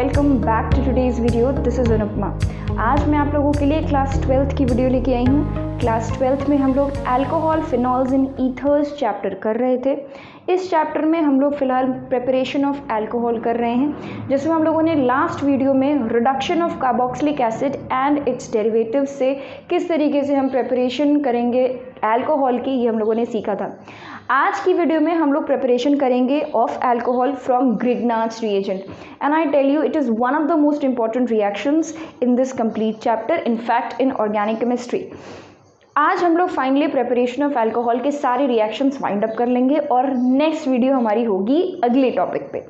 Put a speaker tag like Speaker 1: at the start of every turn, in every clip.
Speaker 1: Welcome back to today's video. This is Anupama. आज मैं आप लोगों के लिए क्लास 12th की वीडियो लेके आई हूँ। क्लास 12th में हम लोग alcohol, phenols and ethers chapter कर रहे थे। इस चैप्टर में हम लोग फ़िलहाल प्रिपरेशन ऑफ अल्कोहल कर रहे हैं, जिसमें हम लोगों ने लास्ट वीडियो में reduction of carboxylic acid and it's derivative से किस तरीके से हम प्रिपरेशन करेंगे अल्कोहल की, ये हम लोगों ने सीखा था। आज की वीडियो में हम लोग प्रिपरेशन करेंगे of alcohol from Grignard's reagent and I tell you it is one of the most important reactions in this complete chapter, in fact in organic chemistry. आज हम लोग फाइनली प्रिपरेशन ऑफ अल्कोहल के सारे reactions wind up कर लेंगे और next video हमारी होगी अगले टॉपिक पे।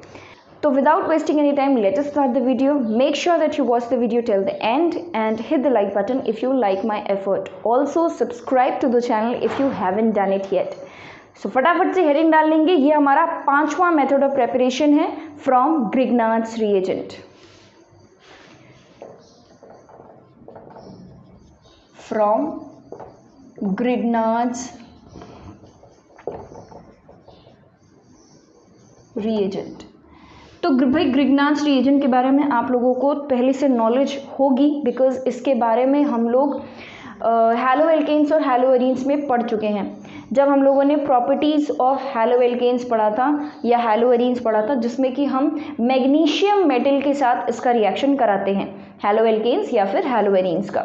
Speaker 1: तो without wasting any time, let us start the video. Make sure that you watch the video till the end and hit the like button if you like my effort. Also subscribe to the channel if you haven't done it yet. So फटाफट से heading डाल लेंगे। ये हमारा 5वां method of preparation है from Grignard's reagent. From Grignard's reagent. तो भाई ग्रिग्नार्ड्स रिएजेंट के बारे में आप लोगों को पहले से नॉलेज होगी, बिकॉज इसके बारे में हम लोग हैलो एल्केन्स और हैलो एरीन्स में पढ़ चुके हैं। जब हम लोगों ने प्रॉपर्टीज़ ऑफ हैलो एल्केन्स पढ़ा था या हैलो एरीन्स पढ़ा था, जिसमें कि हम मैग्नीशियम मेटल के साथ इसका रिएक्शन कराते हैं, हैलो एल्केन्स या फिर हैलो एरीन्स का,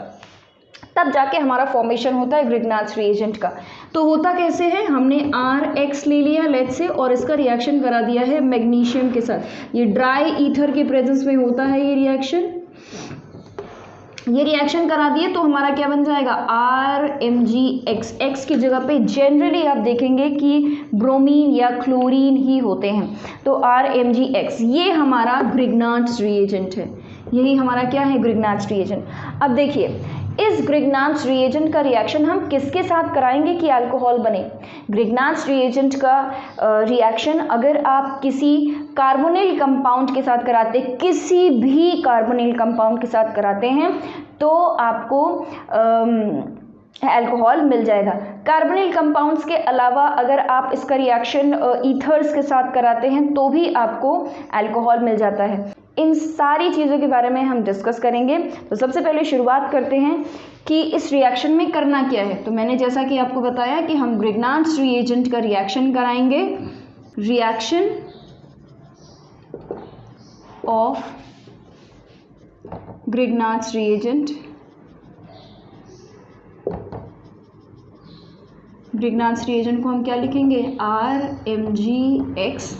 Speaker 1: तब जाके हमारा फॉर्मेशन होता है ग्रिग्नार्ड्स रिएजेंट का। तो होता कैसे है, हमने RX ले लिया लेट्स से और इसका रिएक्शन करा दिया है मैग्नीशियम के साथ। ये ड्राई ईथर के प्रेजेंस में होता है ये रिएक्शन करा दिए तो हमारा क्या बन जाएगा RMgX। X की जगह पे जनरली आप देखेंगे कि ब्रोमीन या क्लोरीन ही होते हैं, तो RMgX ये हमारा ग्रिग्नार्ड्स रिएजेंट है। यही हमारा क्या है, ग्रिग्नार्ड्स रिएजेंट। अब देखिए इस ग्रिग्नार्ड्स रिएजेंट का रिएक्शन हम किसके साथ कराएंगे कि अल्कोहल बने। ग्रिग्नार्ड्स रिएजेंट का रिएक्शन अगर आप किसी कार्बोनिल कंपाउंड के साथ कराते, किसी भी कार्बोनिल कंपाउंड के साथ कराते हैं तो आपको अल्कोहल मिल जाएगा। कार्बोनिल कंपाउंड्स के अलावा अगर आप इसका रिएक्शन ईथर्स के साथ कराते हैं तो भी आपको अल्कोहल मिल जाता है। इन सारी चीज़ों के बारे में हम डिस्कस करेंगे। तो सबसे पहले शुरुआत करते हैं कि इस रिएक्शन में करना क्या है। तो मैंने जैसा कि आपको बताया कि हम ग्रिग्नार्ड्स रिएजेंट का रिएक्शन कराएंगे, reaction of Grignard's reagent. Grignard's reagent को हम क्या लिखेंगे, RMgX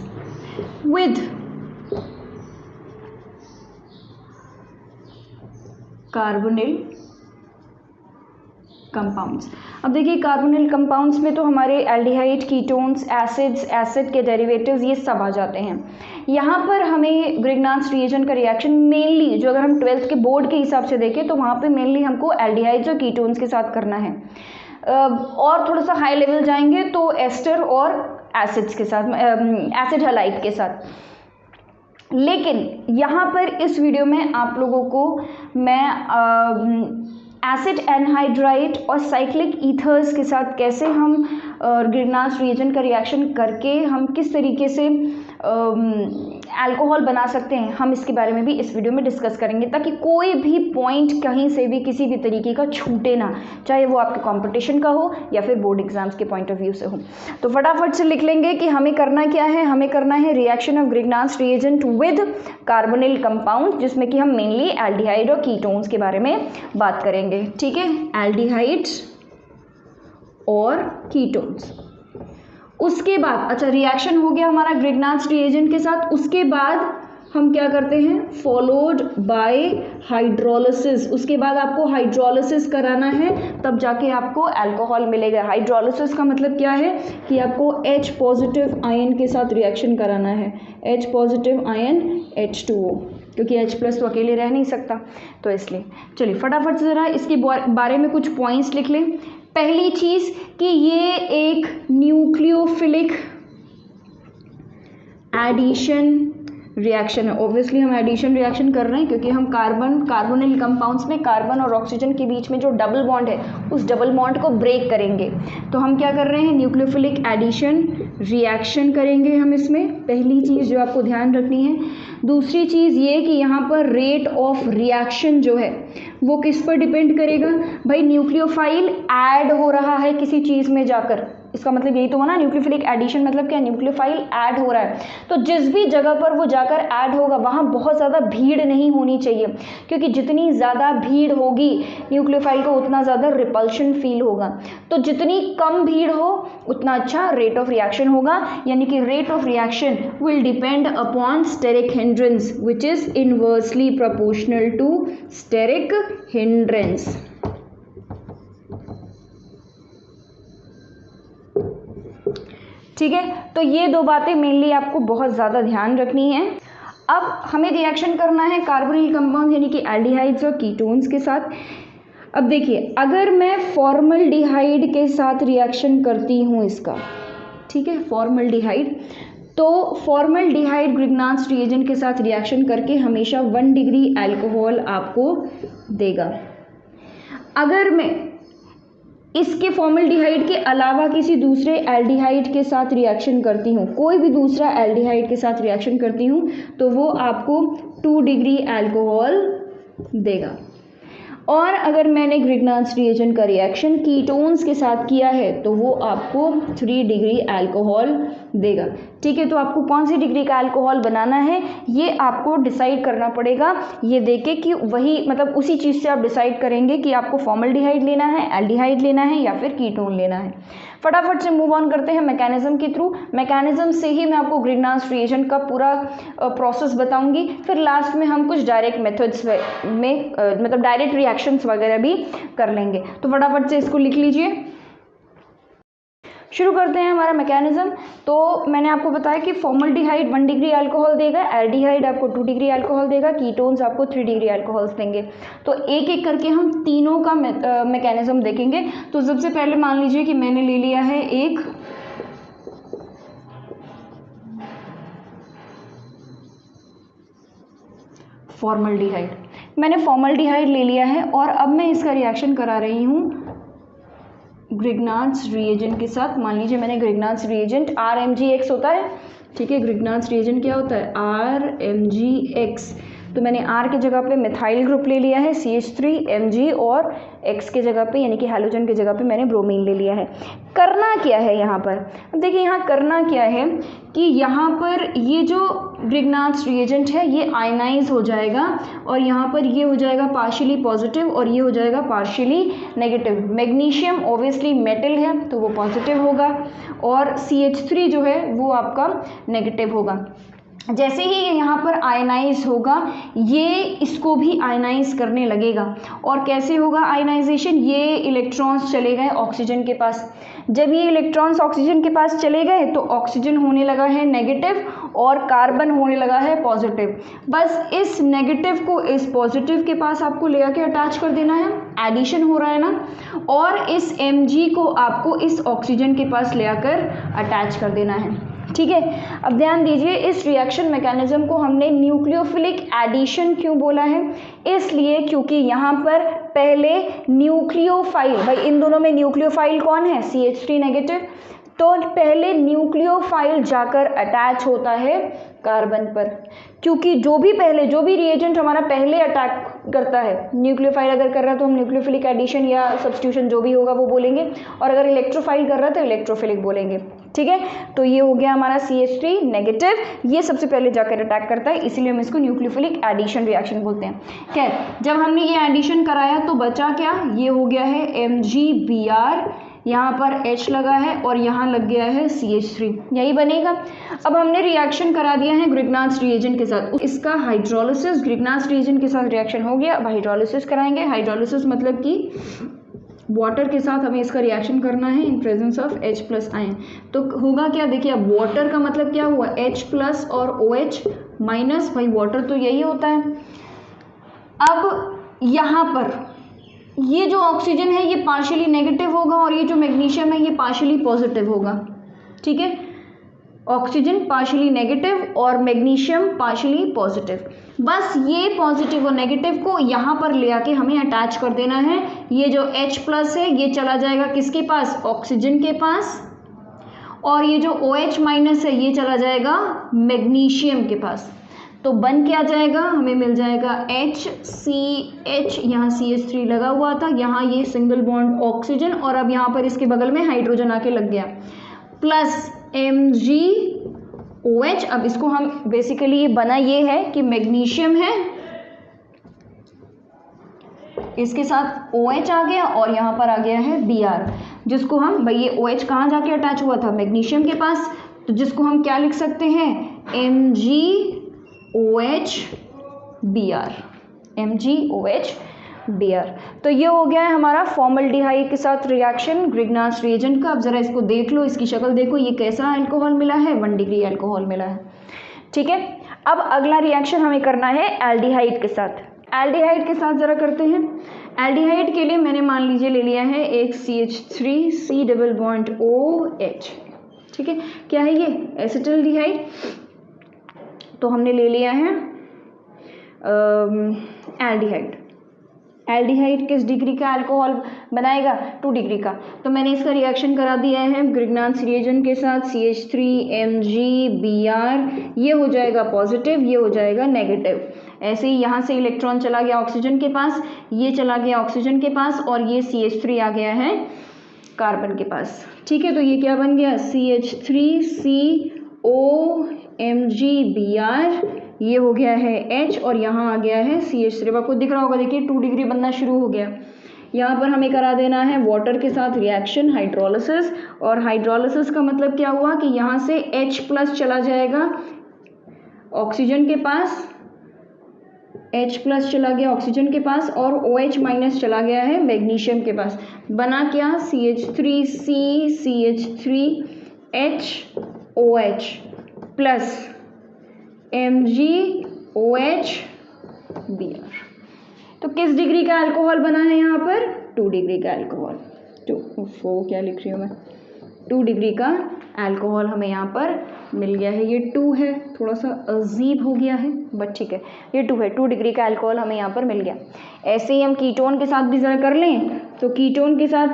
Speaker 1: विद कार्बोनिल कंपाउंड्स। अब देखिए कार्बोनिल कंपाउंड्स में तो हमारे एल्डिहाइड, कीटोन्स, एसिड्स, एसिड के डेरिवेटिव्स ये सब आ जाते हैं। यहाँ पर हमें ग्रिग्नार्ड्स रिएजेंट का रिएक्शन मेनली, जो अगर हम 12th के बोर्ड के हिसाब से देखें तो वहाँ पे मेनली हमको एल्डिहाइड्स और कीटोन्स के साथ करना है। और थोड़ा सा हाई लेवल जाएंगे तो एस्टर और एसिड्स के साथ, एसिड हैलाइड के साथ। लेकिन यहाँ पर इस वीडियो में आप लोगों को मैं एसिड एनहाइड्राइड और साइक्लिक ईथर्स के साथ कैसे हम ग्रिग्नार्ड्स रिएजेंट का रिएक्शन करके हम किस तरीके से अल्कोहल बना सकते हैं, हम इसके बारे में भी इस वीडियो में डिस्कस करेंगे, ताकि कोई भी पॉइंट कहीं से भी किसी भी तरीके का छूटे ना, चाहे वो आपके कंपटीशन का हो या फिर बोर्ड एग्जाम्स के पॉइंट ऑफ व्यू से हो। तो फटाफट से लिख लेंगे कि हमें करना क्या है। हमें करना है reaction of Grignard's reagent with carbonyl compound, जिसमें कि हम मेनली एल्डिहाइड और कीटोन्स के बारे में बात करेंगे। ठीक है, एल्डिहाइड्स और कीटोन्स। उसके बाद अच्छा रिएक्शन हो गया हमारा ग्रिग्नार्ड्स रिएजेंट के साथ। उसके बाद हम क्या करते हैं, फॉलोड बाय हाइड्रोलिसिस। उसके बाद आपको हाइड्रोलिसिस कराना है, तब जाके आपको अल्कोहल मिलेगा। हाइड्रोलिसिस का मतलब क्या है कि आपको H पॉजिटिव आयन के साथ रिएक्शन कराना है, H पॉजिटिव आयन H2O, क्योंकि H+ तो अकेले रह नहीं सकता, तो इसलिए चलिए फटाफट से ज़रा इसके बारे में कुछ पॉइंट्स लिख लें। पहली चीज़ कि ये एक न्यूक्लियोफिलिक एडिशन रिएक्शन है। ऑब्वियसली हम एडिशन रिएक्शन कर रहे हैं क्योंकि हम कार्बोनिल कंपाउंड्स में कार्बन और ऑक्सीजन के बीच में जो डबल बॉन्ड है उस डबल बॉन्ड को ब्रेक करेंगे। तो हम क्या कर रहे हैं, न्यूक्लियोफिलिक एडिशन रिएक्शन करेंगे हम इसमें, पहली चीज़ जो आपको ध्यान रखनी है। दूसरी चीज़ ये कि यहाँ पर रेट ऑफ रिएक्शन जो है वो किस पर डिपेंड करेगा, भाई न्यूक्लियोफाइल ऐड हो रहा है किसी चीज़ में जाकर, इसका मतलब यही तो हुआ ना, न्यूक्लियोफिलिक एडिशन मतलब क्या, न्यूक्लियोफाइल ऐड हो रहा है। तो जिस भी जगह पर वो जाकर ऐड होगा वहाँ बहुत ज़्यादा भीड़ नहीं होनी चाहिए, क्योंकि जितनी ज़्यादा भीड़ होगी न्यूक्लियोफाइल को उतना ज़्यादा रिपल्शन फील होगा। तो जितनी कम भीड़ हो उतना अच्छा रेट ऑफ रिएक्शन होगा, यानी कि rate of reaction will depend upon steric hindrance which is inversely proportional to steric hindrance. ठीक है, तो ये दो बातें मेनली आपको बहुत ज़्यादा ध्यान रखनी है। अब हमें रिएक्शन करना है कार्बोनिल कंपाउंड यानी कि एल्डिहाइड्स और कीटोन्स के साथ। अब देखिए, अगर मैं फॉर्मल्डिहाइड के साथ रिएक्शन करती हूँ इसका, ठीक है, फॉर्मल्डिहाइड, तो फॉर्मल्डिहाइड ग्रिग्नार्ड्स रिएजेंट के साथ रिएक्शन करके हमेशा 1 डिग्री अल्कोहल आपको देगा। अगर मैं इसके फॉर्मल्डिहाइड के अलावा किसी दूसरे एल्डिहाइड के साथ रिएक्शन करती हूँ, कोई भी दूसरा एल्डिहाइड के साथ रिएक्शन करती हूँ, तो वो आपको 2 डिग्री अल्कोहल देगा। और अगर मैंने ग्रिग्नार्ड्स रिएजेंट का रिएक्शन कीटोन्स के साथ किया है तो वो आपको 3 डिग्री अल्कोहल देगा। ठीक है, तो आपको कौन सी डिग्री का अल्कोहल बनाना है ये आपको डिसाइड करना पड़ेगा, ये देखे कि वही मतलब उसी चीज़ से आप डिसाइड करेंगे कि आपको फॉर्मल्डिहाइड लेना है, एल्डिहाइड लेना है या फिर कीटोन लेना है। फटाफट से मूव ऑन करते हैं मैकेनिज्म के थ्रू। मैकेनिज्म से ही मैं आपको ग्रिग्नार्ड्स रिएजेंट का पूरा प्रोसेस बताऊंगी, फिर लास्ट में हम कुछ डायरेक्ट मेथड्स में मतलब डायरेक्ट रिएक्शंस वगैरह भी कर लेंगे। तो फटाफट से इसको लिख लीजिए। शुरू करते हैं हमारा मैकेनिज्म। तो मैंने आपको बताया कि फॉर्मल्डिहाइड 1 डिग्री अल्कोहल देगा, एल्डिहाइड आपको 2 डिग्री अल्कोहल देगा, कीटोन्स आपको 3 डिग्री अल्कोहल्स देंगे। तो एक एक करके हम तीनों का मैकेनिज्म देखेंगे। तो सबसे पहले मान लीजिए कि मैंने ले लिया है एक फॉर्मल्डिहाइड, मैंने फॉर्मल्डिहाइड ले लिया है और अब मैं इसका रिएक्शन करा रही हूँ ग्रिग्नार्ड्स रिएजेंट के साथ। मान लीजिए मैंने ग्रिग्नार्ड्स रिएजेंट RMgX होता है, ठीक है, ग्रिग्नार्ड्स रिएजेंट क्या होता है, RMgX। तो मैंने R के जगह पे मिथाइल ग्रुप ले लिया है CH3Mg और X के जगह पे यानी कि हैलोजन के जगह पे मैंने ब्रोमीन ले लिया है। करना क्या है यहाँ पर, अब देखिए यहाँ करना क्या है कि यहाँ पर ये जो ग्रिग्नार्ड्स रिएजेंट है ये आयनाइज हो जाएगा और यहाँ पर ये हो जाएगा पार्शियली पॉजिटिव और ये हो जाएगा partially negative. Magnesium obviously metal है तो वो पॉजिटिव होगा और CH3 जो है वो आपका नेगेटिव होगा। जैसे ही ये यहाँ पर आयनाइज होगा ये इसको भी आयनाइज करने लगेगा। और कैसे होगा आयनाइजेशन, ये इलेक्ट्रॉन्स चले गए ऑक्सीजन के पास। जब ये इलेक्ट्रॉन्स ऑक्सीजन के पास चले गए तो ऑक्सीजन होने लगा है नेगेटिव और कार्बन होने लगा है पॉजिटिव। बस इस नेगेटिव को इस पॉजिटिव के पास आपको ले आके अटैच कर देना है, एडिशन हो रहा है ना, और इस Mg को आपको इस ऑक्सीजन के पास ले आकर अटैच कर देना है। ठीक है, अब ध्यान दीजिए इस रिएक्शन मैकेनिज्म को हमने न्यूक्लियोफिलिक एडिशन क्यों बोला है, इसलिए क्योंकि यहाँ पर पहले न्यूक्लियोफाइल, भाई इन दोनों में न्यूक्लियोफाइल कौन है, CH3 नेगेटिव, तो पहले न्यूक्लियोफाइल जाकर अटैच होता है कार्बन पर। क्योंकि जो भी रिएजेंट हमारा पहले अटैक करता है, न्यूक्लियोफाइल अगर कर रहा है तो हम न्यूक्लियोफिलिक एडिशन या सब्स्टिट्यूशन जो भी होगा वो बोलेंगे, और अगर इलेक्ट्रोफाइल कर रहा है तो इलेक्ट्रोफिलिक बोलेंगे। ठीक है, तो ये हो गया हमारा CH3 नेगेटिव, ये सबसे पहले जाकर अटैक करता है, इसीलिए हम इसको न्यूक्लियोफिलिक एडिशन रिएक्शन बोलते हैं। खैर, जब हमने ये एडिशन कराया तो बचा क्या, ये हो गया है MgBr, यहाँ पर H लगा है और यहाँ लग गया है CH3, यही बनेगा। अब हमने रिएक्शन करा दिया है ग्रिग्नार्ड्स रिएजेंट के साथ, इसका हाइड्रोलिसिस, ग्रिग्नार्ड्स रिएजेंट के साथ रिएक्शन हो गया। अब हाइड्रोलिसिस कराएंगे। हाइड्रोलिसिस मतलब कि वाटर के साथ हमें इसका रिएक्शन करना है in presence of H+ ion. तो होगा क्या, देखिए अब वाटर का मतलब क्या हुआ, H+ और OH-, भाई वाटर तो यही होता है। अब यहाँ पर ये जो ऑक्सीजन है ये पार्शियली नेगेटिव होगा और ये जो मैग्नीशियम है ये पार्शियली पॉजिटिव होगा। ठीक है, ऑक्सीजन पार्शियली नेगेटिव और मैग्नीशियम पार्शियली पॉजिटिव। बस ये पॉजिटिव और नेगेटिव को यहाँ पर ले आके हमें अटैच कर देना है। ये जो H प्लस है ये चला जाएगा किसके पास, ऑक्सीजन के पास, और ये जो OH माइनस है ये चला जाएगा मैग्नीशियम के पास। तो बन क्या जाएगा, हमें मिल जाएगा HCH, यहाँ CH3 लगा हुआ था, यहाँ ये सिंगल बॉन्ड ऑक्सीजन, और अब यहाँ पर इसके बगल में हाइड्रोजन आके लग गया, प्लस MgOH। अब इसको हम बेसिकली ये बना ये है कि मैग्नीशियम है, इसके साथ OH आ गया और यहाँ पर आ गया है Br, जिसको हम भाई ये OH कहाँ जाके अटैच हुआ था, मैग्नीशियम के पास, तो जिसको हम क्या लिख सकते हैं, MgOH Br। तो ये हो गया है हमारा फॉर्मल्डिहाइड के साथ रिएक्शन ग्रिग्नास रिएजेंट का। अब जरा इसको देख लो, इसकी शक्ल देखो, ये कैसा अल्कोहल मिला है, 1 डिग्री अल्कोहल मिला है। ठीक है, अब अगला रिएक्शन हमें करना है एल्डिहाइड के साथ। एल्डिहाइड के साथ ज़रा करते हैं। एल्डिहाइड के लिए मैंने मान लीजिए ले लिया है एक CH3 C double bond OH। ठीक है, क्या है ये, एसिटल्डिहाइड। तो हमने ले लिया है एल्डिहाइड। एल्डिहाइड किस डिग्री का अल्कोहल बनाएगा, 2 डिग्री का। तो मैंने इसका रिएक्शन करा दिया है ग्रिग्नास रिएजेंट के साथ, CH3Mg Br, ये हो जाएगा पॉजिटिव, ये हो जाएगा नेगेटिव। ऐसे ही यहाँ से इलेक्ट्रॉन चला गया ऑक्सीजन के पास, ये चला गया ऑक्सीजन के पास, और ये CH3 आ गया है कार्बन के पास। ठीक है, तो ये क्या बन गया, CH3COMg Br, ये हो गया है H, और यहाँ आ गया है CH3। आपको दिख रहा होगा, देखिए 2 डिग्री बनना शुरू हो गया। यहाँ पर हमें करा देना है वाटर के साथ रिएक्शन, हाइड्रोलिसिस। और हाइड्रोलिसिस का मतलब क्या हुआ कि यहाँ से H प्लस चला जाएगा ऑक्सीजन के पास, H प्लस चला गया ऑक्सीजन के पास, और OH माइनस चला गया है मैग्नीशियम के पास। बना क्या, CH3C CH3HOH plus MgOH Br। तो किस डिग्री का अल्कोहल बना है यहाँ पर, 2 डिग्री का अल्कोहल। तो क्या लिख रही हूँ मैं, 2 डिग्री का अल्कोहल हमें यहाँ पर मिल गया है। ये 2 है, थोड़ा सा अजीब हो गया है बट ठीक है, ये 2 है, 2 डिग्री का अल्कोहल हमें यहाँ पर मिल गया। ऐसे ही हम कीटोन के साथ भी ज़रा कर लें। तो कीटोन के साथ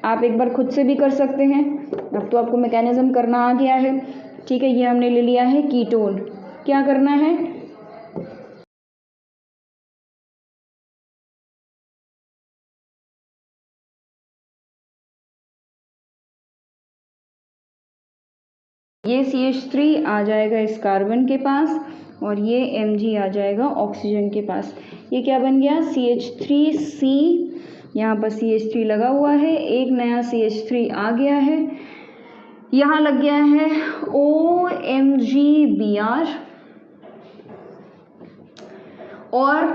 Speaker 1: आप एक बार खुद से भी कर सकते हैं, अब तो आपको मैकेनिज्म करना आ गया है। ठीक है, ये हमने ले लिया है कीटोन। क्या करना है, ये CH3 आ जाएगा इस कार्बन के पास, और ये Mg आ जाएगा ऑक्सीजन के पास। ये क्या बन गया, CH3C, यहाँ पर CH3 लगा हुआ है, एक नया CH3 आ गया है, यहाँ लग गया है OMg Br, और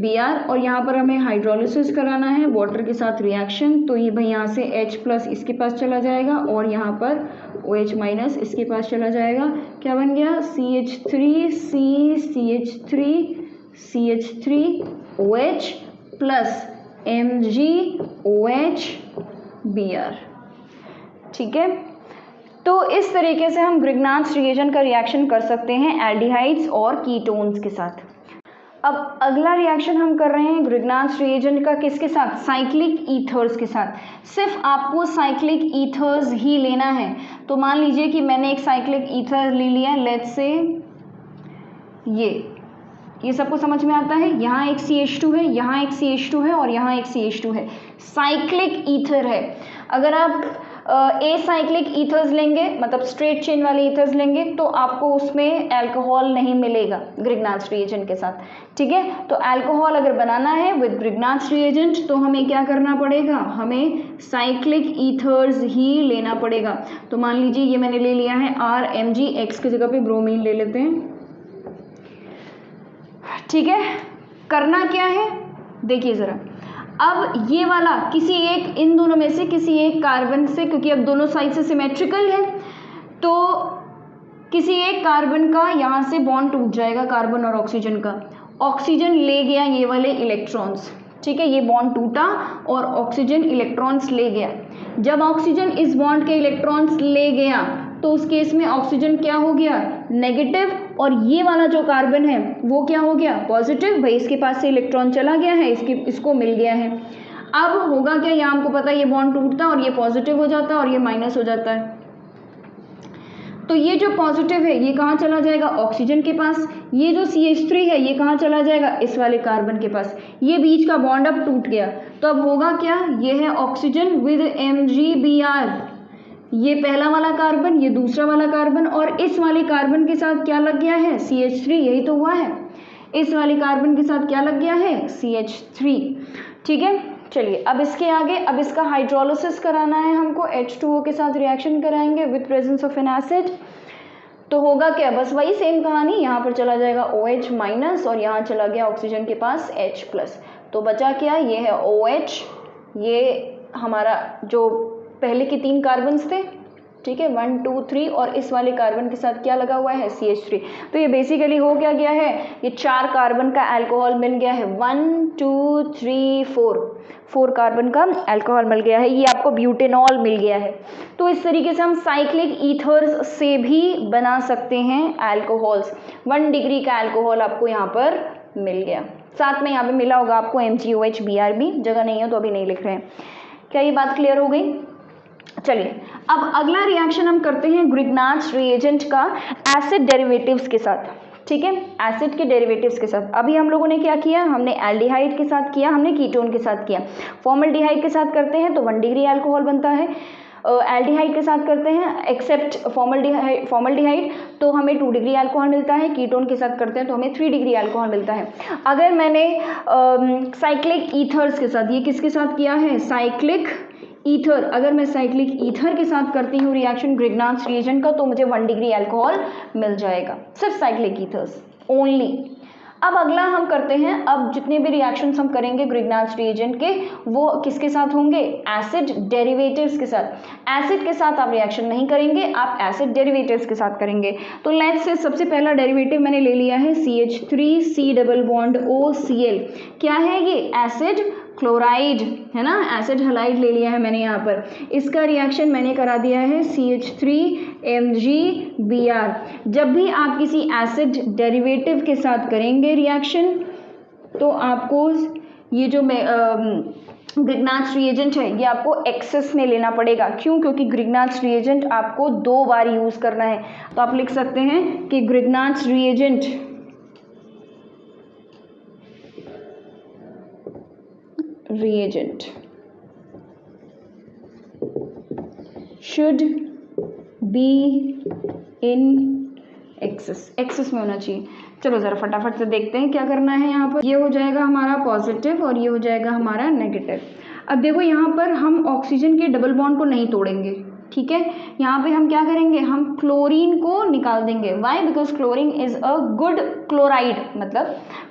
Speaker 1: Br, और यहाँ पर हमें हाइड्रोलिसिस कराना है वाटर के साथ रिएक्शन। तो ये भाई यहाँ से H प्लस इसके पास चला जाएगा, और यहाँ पर OH माइनस इसके पास चला जाएगा। क्या बन गया, CH3C CH3OH plus MgOH Br। ठीक है, तो इस तरीके से हम ग्रिग्नास रिएजेंट का रिएक्शन कर सकते हैं एल्डिहाइड्स और कीटोन्स के साथ। अब अगला रिएक्शन हम कर रहे हैं ग्रिग्नास रिएजेंट का किसके साथ, साइक्लिक ईथर्स के साथ। सिर्फ आपको साइक्लिक ईथर्स ही लेना है। तो मान लीजिए कि मैंने एक साइक्लिक ईथर ले लिया, लेट्स से ये सबको समझ में आता है। यहाँ एक CH2 है, यहाँ एक CH2 है, और यहाँ एक CH2 है, साइक्लिक ईथर है। अगर आप एसाइक्लिक ईथर्स लेंगे, मतलब स्ट्रेट चेन वाले ईथर्स लेंगे, तो आपको उसमें अल्कोहल नहीं मिलेगा ग्रिग्नास रिएजेंट के साथ। ठीक है, तो अल्कोहल अगर बनाना है विद ग्रिग्नास रिएजेंट तो हमें क्या करना पड़ेगा, हमें साइक्लिक ईथर्स ही लेना पड़ेगा। तो मान लीजिए ये मैंने ले लिया है RMg, X की जगह पे ब्रोमीन ले लेते हैं। ठीक है, करना क्या है, देखिए ज़रा, अब ये वाला किसी एक, इन दोनों में से किसी एक कार्बन से, क्योंकि अब दोनों साइड से सिमेट्रिकल है, तो किसी एक कार्बन का यहाँ से बॉन्ड टूट जाएगा, कार्बन और ऑक्सीजन का। ऑक्सीजन ले गया ये वाले इलेक्ट्रॉन्स, ठीक है, ये बॉन्ड टूटा और ऑक्सीजन इलेक्ट्रॉन्स ले गया। जब ऑक्सीजन इस बॉन्ड के इलेक्ट्रॉन्स ले गया तो उस केस में ऑक्सीजन क्या हो गया, नेगेटिव, और ये वाला जो कार्बन है वो क्या हो गया, पॉजिटिव। भाई इसके पास से इलेक्ट्रॉन चला गया है, इसको मिल गया है। अब होगा क्या, यहाँ हमको पता है ये बॉन्ड टूटता है और ये पॉजिटिव हो जाता है और ये माइनस हो जाता है। तो ये जो पॉजिटिव है ये कहाँ चला जाएगा, ऑक्सीजन के पास। ये जो CH3 है ये कहाँ चला जाएगा, इस वाले कार्बन के पास। ये बीच का बॉन्ड अब टूट गया, तो अब होगा क्या, ये है ऑक्सीजन विद MgBr, ये पहला वाला कार्बन, ये दूसरा वाला कार्बन, और इस वाले कार्बन के साथ क्या लग गया है, CH3, यही तो हुआ है। इस वाले कार्बन के साथ क्या लग गया है, CH3। ठीक है, चलिए अब इसके आगे, अब इसका हाइड्रोलिसिस कराना है हमको, H2O के साथ रिएक्शन कराएंगे with presence of N acid. तो होगा क्या, बस वही सेम कहानी, यहाँ पर चला जाएगा OH माइनस और यहाँ चला गया ऑक्सीजन के पास H प्लस। तो बचा क्या, ये है OH, ये हमारा जो पहले के 3 कार्बन्स थे, ठीक है, 1 2 3, और इस वाले कार्बन के साथ क्या लगा हुआ है, CH3। तो ये बेसिकली हो क्या गया है, ये 4 कार्बन का अल्कोहल मिल गया है, 1 2 3 4 कार्बन का अल्कोहल मिल गया है। ये आपको ब्यूटेनॉल मिल गया है। तो इस तरीके से हम साइक्लिक ईथर्स से भी बना सकते हैं अल्कोहल्स। 1 डिग्री का अल्कोहल आपको यहाँ पर मिल गया। साथ में यहाँ पे मिला होगा आपको MgOH Br भी, जगह नहीं है तो अभी नहीं लिख रहे हैं। क्या ये बात क्लियर हो गई? चलिए अब अगला रिएक्शन हम करते हैं ग्रिग्नाच रिएजेंट का एसिड डेरिवेटिव्स के साथ। ठीक है, एसिड के डेरिवेटिव्स के साथ। अभी हम लोगों ने क्या किया, हमने एल्डिहाइड के साथ किया, हमने कीटोन के साथ किया। फॉर्मल्डिहाइड के साथ करते हैं तो 1 डिग्री अल्कोहल बनता है, एल्डिहाइड के साथ करते हैं एक्सेप्ट फॉर्मल्डिहाइड तो हमें 2 डिग्री अल्कोहल मिलता है, कीटोन के साथ करते हैं तो हमें 3 डिग्री अल्कोहल मिलता है। अगर मैंने साइक्लिक ईथर्स के साथ, ये किसके साथ किया है, साइक्लिक ईथर, अगर मैं साइक्लिक ईथर के साथ करती हूँ रिएक्शन ग्रिग्नाच रिएजेंट का, तो मुझे 1 डिग्री अल्कोहल मिल जाएगा, सिर्फ साइक्लिक ईथर्स ओनली। अब अगला हम करते हैं, अब जितने भी रिएक्शंस हम करेंगे ग्रिग्नाच रिएजेंट के, वो किसके साथ होंगे, एसिड डेरिवेटिव्स के साथ। एसिड के साथ आप रिएक्शन नहीं करेंगे, आप एसिड डेरिवेटिव्स के साथ करेंगे। तो लेट्स से सबसे पहला डेरिवेटिव मैंने ले लिया है CH3C डबल बॉन्ड OCl। क्या है ये, एसिड क्लोराइड है ना, एसिड हलाइड ले लिया है मैंने यहाँ पर। इसका रिएक्शन मैंने करा दिया है CH3MgBr। जब भी आप किसी एसिड डेरिवेटिव के साथ करेंगे रिएक्शन, तो आपको ये जो ग्रिग्नाच रिएजेंट है ये आपको एक्सेस में लेना पड़ेगा। क्यों? क्योंकि ग्रिग्नाच रिएजेंट आपको 2 बार यूज़ करना है। तो आप लिख सकते हैं कि Grignard reagent should be in excess में होना चाहिए। चलो ज़रा फटाफट से देखते हैं क्या करना है। यहाँ पर ये हो जाएगा हमारा पॉजिटिव और ये हो जाएगा हमारा नेगेटिव। अब देखो यहाँ पर हम ऑक्सीजन के डबल बॉन्ड को नहीं तोड़ेंगे, ठीक है। यहाँ पे हम क्या करेंगे, हम क्लोरीन को निकाल देंगे। Why? Because chlorine is a good chloride, मतलब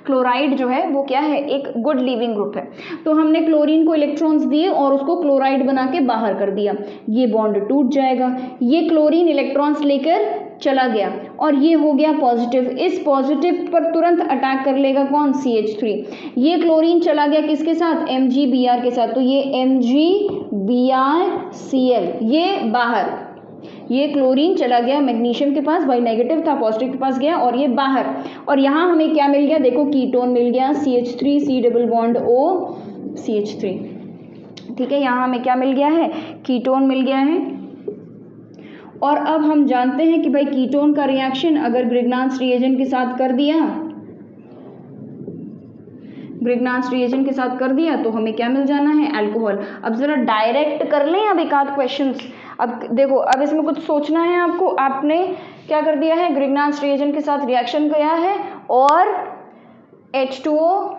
Speaker 1: क्लोराइड जो है वो क्या है, एक गुड लिविंग ग्रुप है। तो हमने क्लोरीन को इलेक्ट्रॉन्स दिए और उसको क्लोराइड बना के बाहर कर दिया, ये बॉन्ड टूट जाएगा। ये क्लोरीन इलेक्ट्रॉन्स लेकर चला गया और ये हो गया पॉजिटिव। इस पॉजिटिव पर तुरंत अटैक कर लेगा कौन, CH3। ये क्लोरीन चला गया किसके साथ, MgBr के साथ, तो ये MgBrCl, ये बाहर। ये क्लोरीन चला गया मैग्नीशियम के पास, भाई नेगेटिव था, पॉजिटिव के पास गया और ये बाहर। और यहाँ हमें क्या मिल गया, देखो कीटोन मिल गया, CH3C double bond O CH3। ठीक है, यहाँ हमें क्या मिल गया है, कीटोन मिल गया है। और अब हम जानते हैं कि भाई कीटोन का रिएक्शन अगर ग्रिग्नाच रिएजेंट के साथ कर दिया, ग्रिग्नाच रिएजेंट के साथ कर दिया तो हमें क्या मिल जाना है, अल्कोहल। अब जरा डायरेक्ट कर लें अब एक आध क्वेश्चंस। अब देखो, अब इसमें कुछ सोचना है आपको। आपने क्या कर दिया है, ग्रिग्नाच रिएजेंट के साथ रिएक्शन किया है और H2O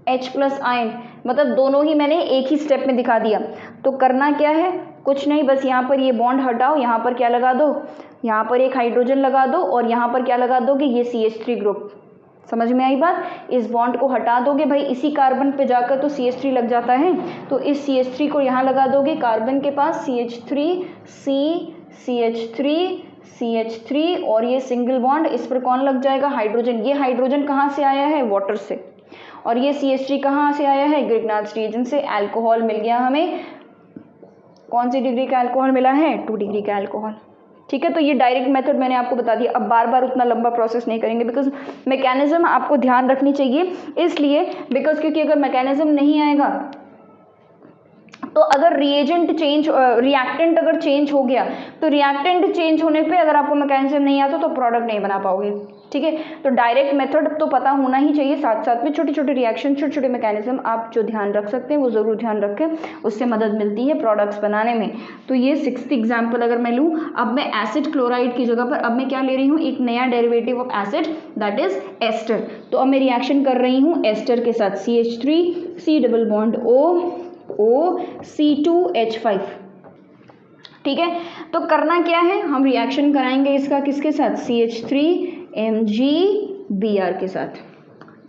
Speaker 1: H+ आयन, मतलब दोनों ही मैंने एक ही स्टेप में दिखा दिया। तो करना क्या है, कुछ नहीं, बस यहाँ पर ये बॉन्ड हटाओ, यहाँ पर क्या लगा दो, यहाँ पर एक हाइड्रोजन लगा दो और यहाँ पर क्या लगा दोगे, ये CH3 ग्रुप। समझ में आई बात? इस बॉन्ड को हटा दोगे, भाई इसी कार्बन पे जाकर तो CH3 लग जाता है, तो इस CH3 को यहाँ लगा दोगे कार्बन के पास, CH3 और ये सिंगल बॉन्ड, इस पर कौन लग जाएगा, हाइड्रोजन। ये हाइड्रोजन कहाँ से आया है, वाटर से, और ये CH3 कहाँ से आया है, ग्रिग्नाच रिएजेंट से। अल्कोहल मिल गया हमें। कौन सी डिग्री का अल्कोहल मिला है, 2 डिग्री का अल्कोहल। ठीक है। तो ये डायरेक्ट मेथड मैंने आपको बता दिया। अब बार बार उतना लंबा प्रोसेस नहीं करेंगे बिकॉज मैकेनिज्म आपको ध्यान रखनी चाहिए, इसलिए बिकॉज क्योंकि अगर मैकेनिज्म नहीं आएगा तो अगर रिएजेंट चेंज रिएक्टेंट अगर चेंज हो गया तो रिएक्टेंट चेंज होने पे अगर आपको मैकेनिज्म नहीं आता तो प्रोडक्ट नहीं बना पाओगे। ठीक है, तो डायरेक्ट मेथड तो पता होना ही चाहिए, साथ साथ में छोटे छोटे रिएक्शन, छोटे छोटे मैकेनिज्म आप जो ध्यान रख सकते हैं वो ज़रूर ध्यान रखें, उससे मदद मिलती है प्रोडक्ट्स बनाने में। तो ये 6th एग्जाम्पल अगर मैं लूँ, अब मैं एसिड क्लोराइड की जगह पर अब मैं क्या ले रही हूँ, एक नया derivative of acid that is ester. तो अब मैं रिएक्शन कर रही हूँ एस्टर के साथ CH3 C double bond O C2H5। ठीक है, तो करना क्या है, हम रिएक्शन कराएंगे इसका किसके साथ, CH3 MgBr के साथ।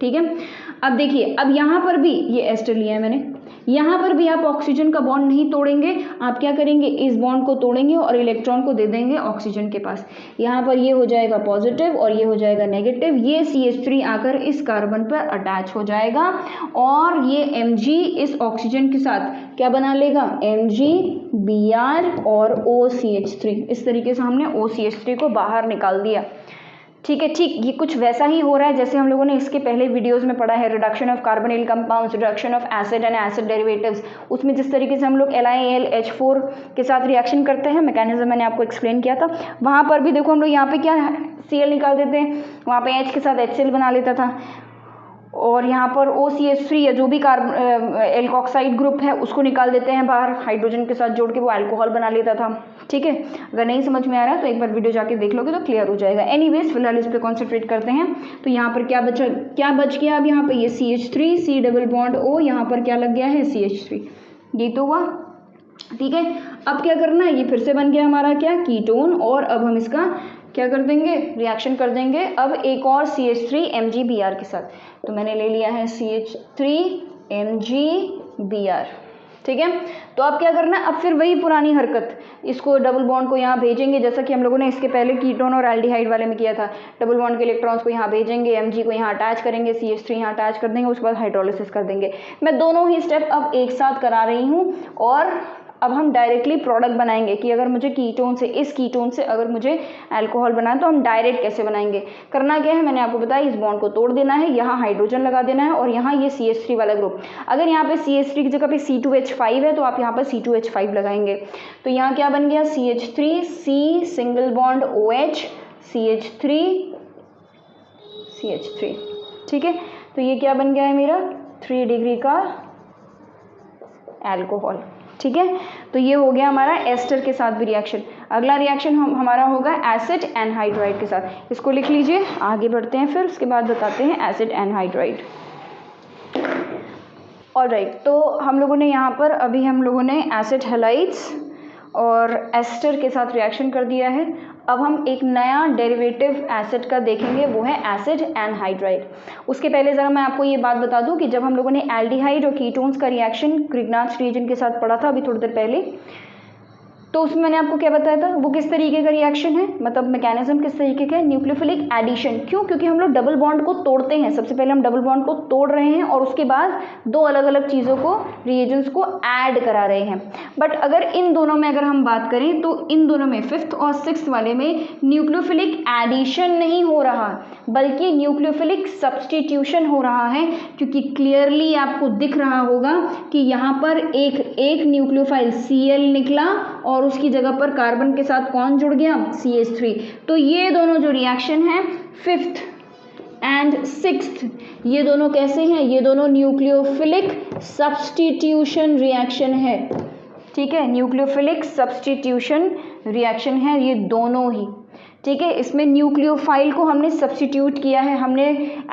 Speaker 1: ठीक है, अब देखिए, अब यहाँ पर भी ये एस्टर लिया है मैंने, यहाँ पर भी आप ऑक्सीजन का बॉन्ड नहीं तोड़ेंगे, आप क्या करेंगे, इस बॉन्ड को तोड़ेंगे और इलेक्ट्रॉन को दे देंगे ऑक्सीजन के पास। यहाँ पर ये हो जाएगा पॉजिटिव और ये हो जाएगा नेगेटिव, ये CH3 आकर इस कार्बन पर अटैच हो जाएगा और ये Mg इस ऑक्सीजन के साथ क्या बना लेगा, MgBr और OCH3। इस तरीके से हमने OCH3 को बाहर निकाल दिया। ठीक है, ठीक ये कुछ वैसा ही हो रहा है जैसे हम लोगों ने इसके पहले वीडियोस में पढ़ा है, reduction of carbonyl compounds, reduction of acid and acid derivatives. उसमें जिस तरीके से हम लोग LiAlH4 के साथ रिएक्शन करते हैं, मैकेनिज्म मैंने आपको एक्सप्लेन किया था। वहाँ पर भी देखो हम लोग यहाँ पे क्या Cl निकाल देते हैं, वहाँ पे H के साथ HCl बना लेता था, और यहाँ पर OCH3 या जो भी एल्कोक्साइड ग्रुप है उसको निकाल देते हैं बाहर, हाइड्रोजन के साथ जोड़ के वो अल्कोहल बना लेता था। ठीक है, अगर नहीं समझ में आ रहा है तो एक बार वीडियो जाके देख लोगे तो क्लियर हो जाएगा। एनीवेज फिलहाल इस पर कॉन्सेंट्रेट करते हैं। तो यहाँ पर क्या बच गया, अब यहाँ पर ये CH3 C double bond O, यहाँ पर क्या लग गया है CH3, ये तो हुआ। ठीक है, अब क्या करना है, ये फिर से बन गया हमारा क्या, कीटोन, और अब हम इसका क्या कर देंगे, रिएक्शन कर देंगे अब एक और CH3 MgBr के साथ। तो मैंने ले लिया है CH3 MgBr। ठीक है, तो अब क्या करना है, अब फिर वही पुरानी हरकत, इसको डबल बॉन्ड को यहाँ भेजेंगे जैसा कि हम लोगों ने इसके पहले कीटोन और एल्डिहाइड वाले में किया था। डबल बॉन्ड के इलेक्ट्रॉन्स को यहाँ भेजेंगे, Mg को यहाँ अटैच करेंगे, CH3 यहाँ अटैच कर देंगे, उसके बाद हाइड्रोलिसिस कर देंगे। मैं दोनों ही स्टेप अब एक साथ करा रही हूँ और अब हम डायरेक्टली प्रोडक्ट बनाएंगे कि अगर मुझे कीटोन से, इस कीटोन से अगर मुझे अल्कोहल बनाना तो हम डायरेक्ट कैसे बनाएंगे। करना क्या है, मैंने आपको बताया, इस बॉन्ड को तोड़ देना है, यहाँ हाइड्रोजन लगा देना है और यहाँ ये CH3 वाला ग्रुप। अगर यहाँ पे CH3 की जगह पे C2H5 है तो आप यहाँ पर C2H5 लगाएंगे। तो यहाँ क्या बन गया, CH3 C single bond OH CH3। ठीक है, तो ये क्या बन गया है मेरा 3 डिग्री का अल्कोहल। ठीक है, तो ये हो गया हमारा एस्टर के साथ भी रिएक्शन। अगला रिएक्शन हमारा होगा एसिड एनहाइड्राइड के साथ। इसको लिख लीजिए, आगे बढ़ते हैं, फिर उसके बाद बताते हैं एसिड एनहाइड्राइड। ऑलराइट, तो हम लोगों ने यहाँ पर अभी हम लोगों ने एसिड हैलाइड्स और एस्टर के साथ रिएक्शन कर दिया है। अब हम एक नया डेरिवेटिव एसिड का देखेंगे, वो है एसिड एनहाइड्राइड। उसके पहले ज़रा मैं आपको ये बात बता दूं कि जब हम लोगों ने एल्डिहाइड और कीटोन्स का रिएक्शन ग्रिग्नाच रिएजेंट के साथ पढ़ा था अभी थोड़ी देर पहले, तो उसमें मैंने आपको क्या बताया था, वो किस तरीके का रिएक्शन है, मतलब मैकेनिज्म किस तरीके का है, न्यूक्लियोफिलिक एडिशन। क्यों, क्योंकि हम लोग डबल बॉन्ड को तोड़ते हैं, सबसे पहले हम डबल बॉन्ड को तोड़ रहे हैं और उसके बाद दो अलग अलग चीज़ों को, रिएजेंट्स को ऐड करा रहे हैं। बट अगर इन दोनों में अगर हम बात करें तो इन दोनों में 5th और 6th वाले में न्यूक्लियोफिलिक एडिशन नहीं हो रहा बल्कि न्यूक्लियोफिलिक सब्सटीट्यूशन हो रहा है, क्योंकि क्लियरली आपको दिख रहा होगा कि यहाँ पर एक न्यूक्लियोफाइल Cl निकला और उसकी जगह पर कार्बन के साथ कौन जुड़ गया, CH3। तो ये दोनों जो रिएक्शन है 5th एंड 6th, ये दोनों कैसे हैं, ये दोनों न्यूक्लियोफिलिक सब्सटीट्यूशन रिएक्शन है। ठीक है, न्यूक्लियोफिलिक सब्सटीट्यूशन रिएक्शन है ये दोनों ही। ठीक है, इसमें न्यूक्लियोफाइल को हमने सब्स्टिट्यूट किया है, हमने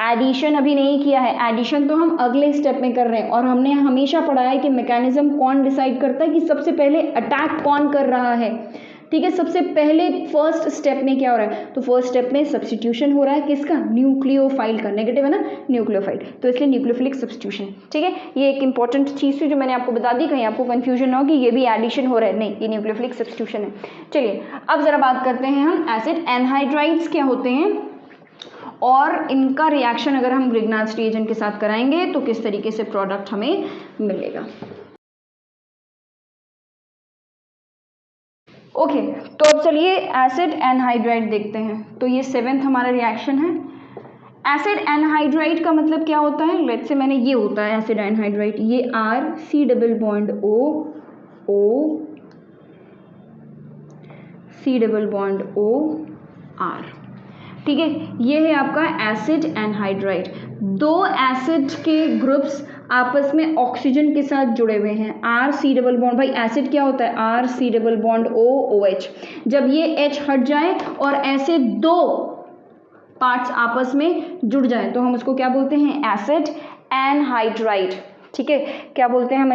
Speaker 1: एडिशन अभी नहीं किया है, एडिशन तो हम अगले स्टेप में कर रहे हैं। और हमने हमेशा पढ़ा है कि मैकेनिज्म कौन डिसाइड करता है कि सबसे पहले अटैक कौन कर रहा है। ठीक है, सबसे पहले फर्स्ट स्टेप में क्या हो रहा है, तो फर्स्ट स्टेप में सब्स्टिट्यूशन हो रहा है किसका, न्यूक्लियोफाइल का, नेगेटिव है ना न्यूक्लियोफाइल, तो इसलिए न्यूक्लियोफिलिक सब्स्टिट्यूशन। ठीक है, ये एक इंपॉर्टेंट चीज़ थी जो मैंने आपको बता दी, कहीं आपको कंफ्यूजन ना हो कि ये भी एडिशन हो रहा है, नहीं, ये न्यूक्लियोफिलिक सब्स्टिट्यूशन है। चलिए अब जरा बात करते हैं हम एसिड एनहाइड्राइड्स क्या होते हैं और इनका रिएक्शन अगर हम ग्रिग्नाच रिएजेंट के साथ कराएंगे तो किस तरीके से प्रोडक्ट हमें मिलेगा। ओके, तो अब चलिए एसिड एनहाइड्राइड देखते हैं। तो ये 7th हमारा रिएक्शन है। एसिड एनहाइड्राइड का मतलब क्या होता है? लेट्स से मैंने ये होता है एसिड एनहाइड्राइड, ये R C double bond O O C double bond O R, ठीक है। ये है आपका एसिड एनहाइड्राइड। दो एसिड के ग्रुप्स आपस में ऑक्सीजन के साथ जुड़े हुए हैं, R C डबल बॉन्ड, भाई एसिड क्या होता है? R C double bond O OH। जब ये H हट जाए और ऐसे दो पार्ट्स आपस में जुड़ जाए तो हम उसको क्या बोलते हैं? एसिड एनहाइड्राइड, ठीक है। क्या बोलते हैं हम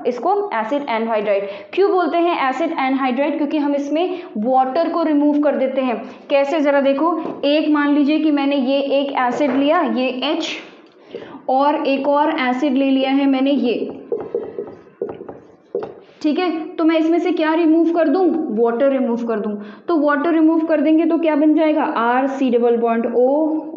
Speaker 1: इसको एसिड एनहाइड्राइड। क्यों बोलते हैं एसिड एनहाइड्राइड? क्योंकि हम इसमें वाटर को रिमूव कर देते हैं। कैसे? ज़रा देखो, एक मान लीजिए कि मैंने ये एक एसिड लिया, ये H, और एक और एसिड ले लिया है मैंने ये, ठीक है। तो मैं इसमें से क्या रिमूव कर दूं? वाटर रिमूव कर दूं। तो वाटर रिमूव कर देंगे तो क्या बन जाएगा? R C double bond O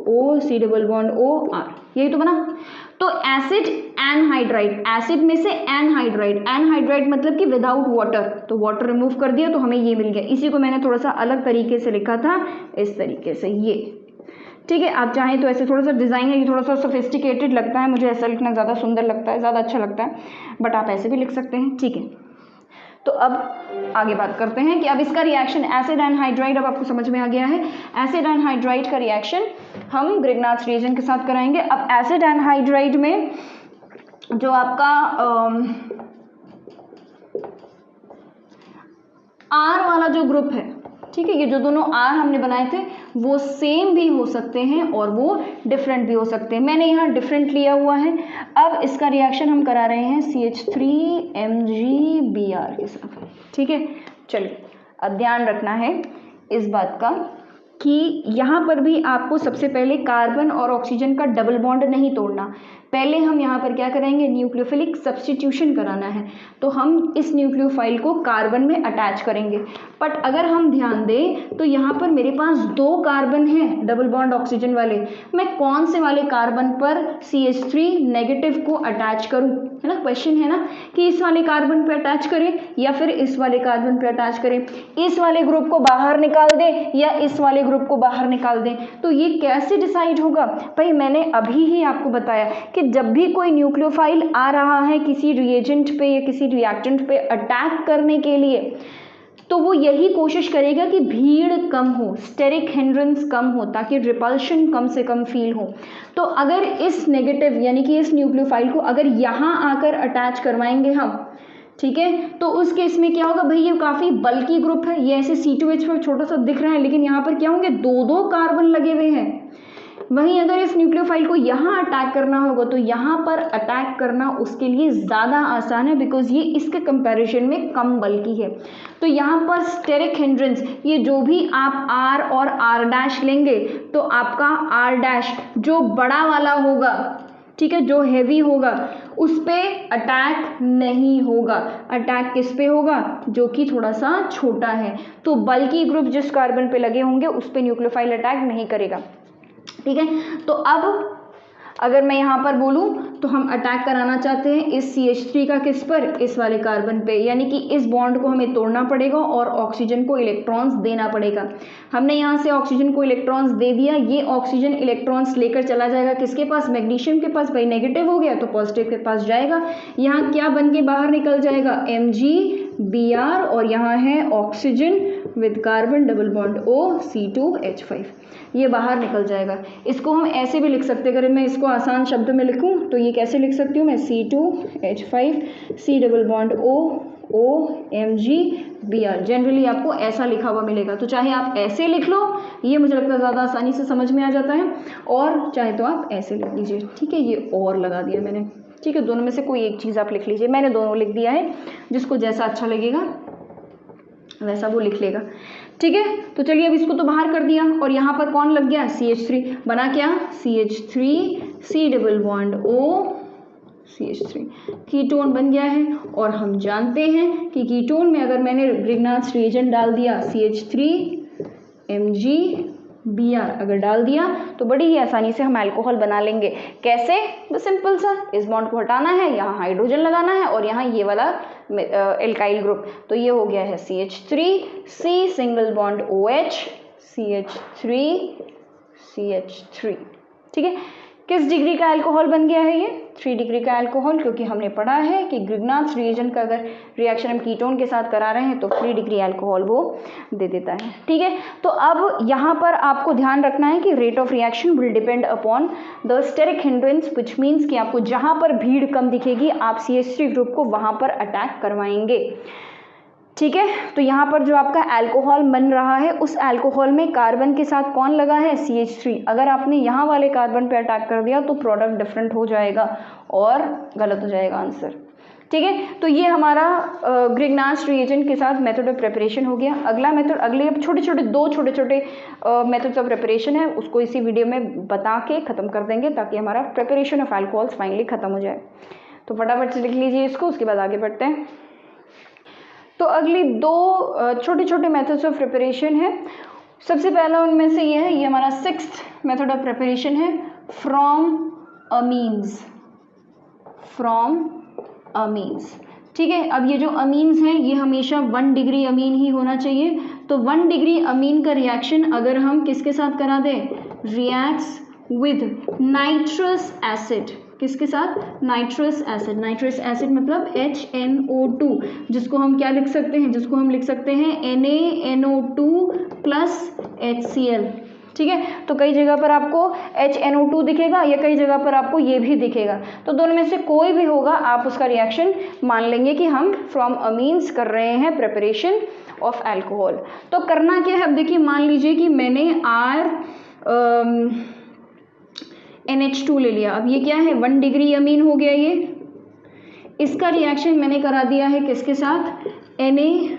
Speaker 1: O C double bond O R, यही तो बना। तो एसिड एनहाइड्राइड, एसिड में से एनहाइड्राइड, एनहाइड्राइड मतलब कि विदाउट वाटर, तो वाटर रिमूव कर दिया तो हमें ये मिल गया। इसी को मैंने थोड़ा सा अलग तरीके से लिखा था, इस तरीके से, ये, ठीक है। आप चाहें तो ऐसे, थोड़ा सा डिज़ाइन है ये, थोड़ा सा सोफिस्टिकेटेड लगता है, मुझे ऐसा लिखना ज़्यादा सुंदर लगता है, ज़्यादा अच्छा लगता है, बट आप ऐसे भी लिख सकते हैं, ठीक है। तो अब आगे बात करते हैं कि अब इसका रिएक्शन एसिड एनहाइड्राइड, अब आपको समझ में आ गया है। एसिड एनहाइड्राइड का रिएक्शन हम ग्रिग्नार्ड्स रिएजेंट के साथ कराएंगे। अब एसिड एनहाइड्राइड में जो आपका R वाला जो ग्रुप है, ठीक है, ये जो दोनों R हमने बनाए थे वो सेम भी हो सकते हैं और वो डिफरेंट भी हो सकते हैं। मैंने यहाँ डिफरेंट लिया हुआ है। अब इसका रिएक्शन हम करा रहे हैं CH3MgBr के साथ, ठीक है। चलिए, अब ध्यान रखना है इस बात का कि यहाँ पर भी आपको सबसे पहले कार्बन और ऑक्सीजन का डबल बॉन्ड नहीं तोड़ना। पहले हम यहाँ पर क्या करेंगे? न्यूक्लियोफिलिक सब्स्टिट्यूशन कराना है। तो हम इस न्यूक्लियोफाइल को कार्बन में अटैच करेंगे। बट अगर हम ध्यान दें तो यहाँ पर मेरे पास दो कार्बन हैं डबल बॉन्ड ऑक्सीजन वाले, मैं कौन से वाले कार्बन पर CH3 नेगेटिव को अटैच करूँ, है ना। क्वेश्चन है ना कि इस वाले कार्बन पे अटैच करें या फिर इस वाले कार्बन पे अटैच करें, इस वाले ग्रुप को बाहर निकाल दें या इस वाले ग्रुप को बाहर निकाल दें। तो ये कैसे डिसाइड होगा? भाई मैंने अभी ही आपको बताया कि जब भी कोई न्यूक्लियोफाइल आ रहा है किसी रिएजेंट पे या किसी रिएक्टेंट पे अटैक करने के लिए, तो वो यही कोशिश करेगा कि भीड़ कम हो, स्टेरिक हिंड्रेंस कम हो, ताकि रिपल्शन कम से कम फील हो। तो अगर इस नेगेटिव यानी कि इस न्यूक्लियोफाइल को अगर यहाँ आकर अटैच करवाएंगे हम, ठीक है, तो उस केस में क्या होगा? भाई ये काफ़ी बल्कि ग्रुप है, ये ऐसे C2H पर छोटा सा दिख रहा है, लेकिन यहाँ पर क्या होंगे? दो दो कार्बन लगे हुए हैं। वहीं अगर इस न्यूक्लियोफाइल को यहाँ अटैक करना होगा तो यहाँ पर अटैक करना उसके लिए ज़्यादा आसान है, बिकॉज ये इसके कंपैरिजन में कम बल्कि है। तो यहाँ पर स्टेरिक हिंड्रेंस, ये जो भी आप R और R' लेंगे तो आपका R' जो बड़ा वाला होगा, ठीक है, जो हैवी होगा, उस पे अटैक नहीं होगा। अटैक किस पे होगा? जो कि थोड़ा सा छोटा है। तो बल्कि ग्रुप जिस कार्बन पे लगे होंगे उस पे न्यूक्लियोफाइल अटैक नहीं करेगा, ठीक है। तो अब अगर मैं यहाँ पर बोलूँ तो हम अटैक कराना चाहते हैं इस CH3 का, किस पर? इस वाले कार्बन पे, यानी कि इस बॉन्ड को हमें तोड़ना पड़ेगा और ऑक्सीजन को इलेक्ट्रॉन्स देना पड़ेगा। हमने यहाँ से ऑक्सीजन को इलेक्ट्रॉन्स दे दिया, ये ऑक्सीजन इलेक्ट्रॉन्स लेकर चला जाएगा किसके पास? मैग्नीशियम के पास। भाई नेगेटिव हो गया तो पॉजिटिव के पास जाएगा। यहाँ क्या बन के बाहर निकल जाएगा? MgBr, और यहाँ है oxygen with carbon double bond O C2H5, ये बाहर निकल जाएगा। इसको हम ऐसे भी लिख सकते हैं, अगर मैं इसको आसान शब्द में लिखूं तो ये कैसे लिख सकती हूँ मैं? C2H5 C double bond O O MgBr। Generally आपको ऐसा लिखा हुआ मिलेगा, तो चाहे आप ऐसे लिख लो, ये मुझे लगता है ज़्यादा आसानी से समझ में आ जाता है, और चाहे तो आप ऐसे लिख लीजिए, ठीक है। ये और लगा दिया मैंने, ठीक है। दोनों में से कोई एक चीज़ आप लिख लीजिए, मैंने दोनों लिख दिया है, जिसको जैसा अच्छा लगेगा वैसा वो लिख लेगा, ठीक है। तो चलिए अब इसको तो बाहर कर दिया, और यहाँ पर कौन लग गया? CH3 बना, क्या? CH3 C double bond O CH3, ketone बन गया है। और हम जानते हैं कि कीटोन में अगर मैंने ग्रिग्नार्ड्स रिएजेंट डाल दिया CH3 Mg Br अगर डाल दिया तो बड़ी ही आसानी से हम अल्कोहल बना लेंगे। कैसे? बस सिंपल सा, इस बॉन्ड को हटाना है, यहाँ हाइड्रोजन लगाना है और यहाँ ये वाला एल्काइल ग्रुप, तो ये हो गया है CH3, C single bond OH, CH3, ठीक है। किस डिग्री का अल्कोहल बन गया है ये? 3 डिग्री का अल्कोहल, क्योंकि हमने पढ़ा है कि ग्रिग्नाच रिएजेंट का अगर रिएक्शन हम कीटोन के साथ करा रहे हैं तो 3 डिग्री अल्कोहल वो दे देता है, ठीक है। तो अब यहाँ पर आपको ध्यान रखना है कि rate of reaction will depend upon the steric hindrance, which means कि आपको जहाँ पर भीड़ कम दिखेगी आप CH3 ग्रुप को वहाँ पर अटैक करवाएंगे, ठीक है। तो यहाँ पर जो आपका अल्कोहल बन रहा है उस अल्कोहल में कार्बन के साथ कौन लगा है? CH3। अगर आपने यहाँ वाले कार्बन पे अटैक कर दिया तो प्रोडक्ट डिफरेंट हो जाएगा और गलत हो जाएगा आंसर, ठीक है। तो ये हमारा ग्रिग्नाच रिएजेंट के साथ मेथड ऑफ प्रिपरेशन हो गया। अगला मेथड, अगले अब दो छोटे छोटे मेथड्स ऑफ प्रिपरेशन है, उसको इसी वीडियो में बता के ख़त्म कर देंगे ताकि हमारा प्रिपरेशन ऑफ अल्कोहल्स फाइनली ख़त्म हो जाए। तो फटाफट से लिख लीजिए इसको, उसके बाद आगे बढ़ते हैं। तो अगली दो छोटे छोटे मेथड्स ऑफ प्रिपरेशन है। सबसे पहला उनमें से ये है, ये हमारा 6th मेथड ऑफ प्रिपरेशन है, फ्रॉम अमीन्स, ठीक है। अब ये जो अमीन्स हैं ये हमेशा 1 डिग्री अमीन ही होना चाहिए। तो 1 डिग्री अमीन का रिएक्शन अगर हम किसके साथ करा दें? Reacts with nitrous acid. किसके साथ? Nitrous acid. नाइट्रस एसिड मतलब HNO2, जिसको हम क्या लिख सकते हैं? जिसको हम लिख सकते हैं NaNO2 प्लस HCl, ठीक है। तो कई जगह पर आपको HNO2 दिखेगा या कई जगह पर आपको ये भी दिखेगा, तो दोनों में से कोई भी होगा आप उसका रिएक्शन मान लेंगे कि हम फ्रॉम अमीन्स कर रहे हैं प्रिपरेशन ऑफ अल्कोहल। तो करना क्या है? अब देखिए, मान लीजिए कि मैंने NH2 ले लिया। अब ये क्या है? 1 डिग्री अमीन हो गया ये। इसका रिएक्शन मैंने करा दिया है किसके साथ? NaNO2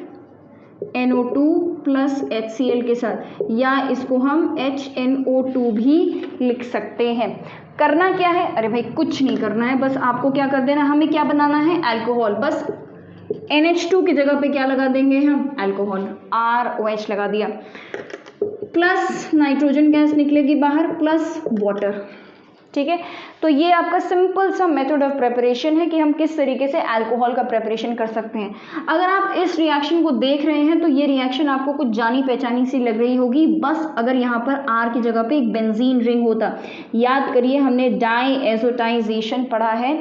Speaker 1: प्लस HCl के साथ, या इसको हम HNO2 भी लिख सकते हैं। करना क्या है? अरे भाई कुछ नहीं करना है, बस आपको क्या कर देना, हमें क्या बनाना है? अल्कोहल। बस NH2 की जगह पे क्या लगा देंगे हम? अल्कोहल, ROH लगा दिया, प्लस नाइट्रोजन गैस निकलेगी बाहर, प्लस वाटर, ठीक है। तो ये आपका सिंपल सा मेथड ऑफ प्रिपरेशन है कि हम किस तरीके से अल्कोहल का प्रिपरेशन कर सकते हैं। अगर आप इस रिएक्शन को देख रहे हैं तो ये रिएक्शन आपको कुछ जानी पहचानी सी लग रही होगी, बस अगर यहाँ पर R की जगह पे एक बेंजीन रिंग होता। याद करिए हमने डाईएज़ोटाइजेशन पढ़ा है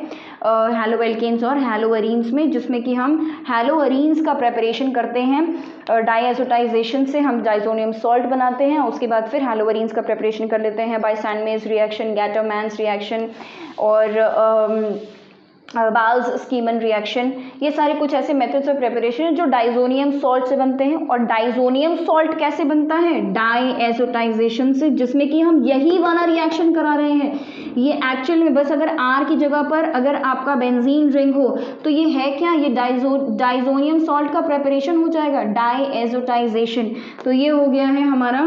Speaker 1: हैलोएल्केन्स और हैलोअरीन्स में, जिसमें कि हम हैलोअरीन्स का प्रिपरेशन करते हैं। डाईएज़ोटाइजेशन से हम डाइजोनियम सॉल्ट बनाते हैं, उसके बाद फिर हैलोअरीन्स का प्रिपरेशन कर लेते हैं बाय सैंडमेज रिएक्शन, गैटरमैन्स रिएक्शन और बाल्स स्कीमन रिएक्शन। ये सारे कुछ ऐसे मेथड्स ऑफ प्रिपरेशन हैं जो डाइजोनियम सॉल्ट से बनते हैं। और डाइजोनियम सॉल्ट कैसे बनता है? डाईएज़ोटाइजेशन से, जिसमें कि हम यही वाला रिएक्शन करा रहे हैं। ये एक्चुअल में बस अगर R की जगह पर अगर आपका बेंजीन रिंग हो तो ये है क्या? ये डाइजोनियम सॉल्ट का प्रिपरेशन हो जाएगा, डाईएज़ोटाइजेशन। तो ये हो गया है हमारा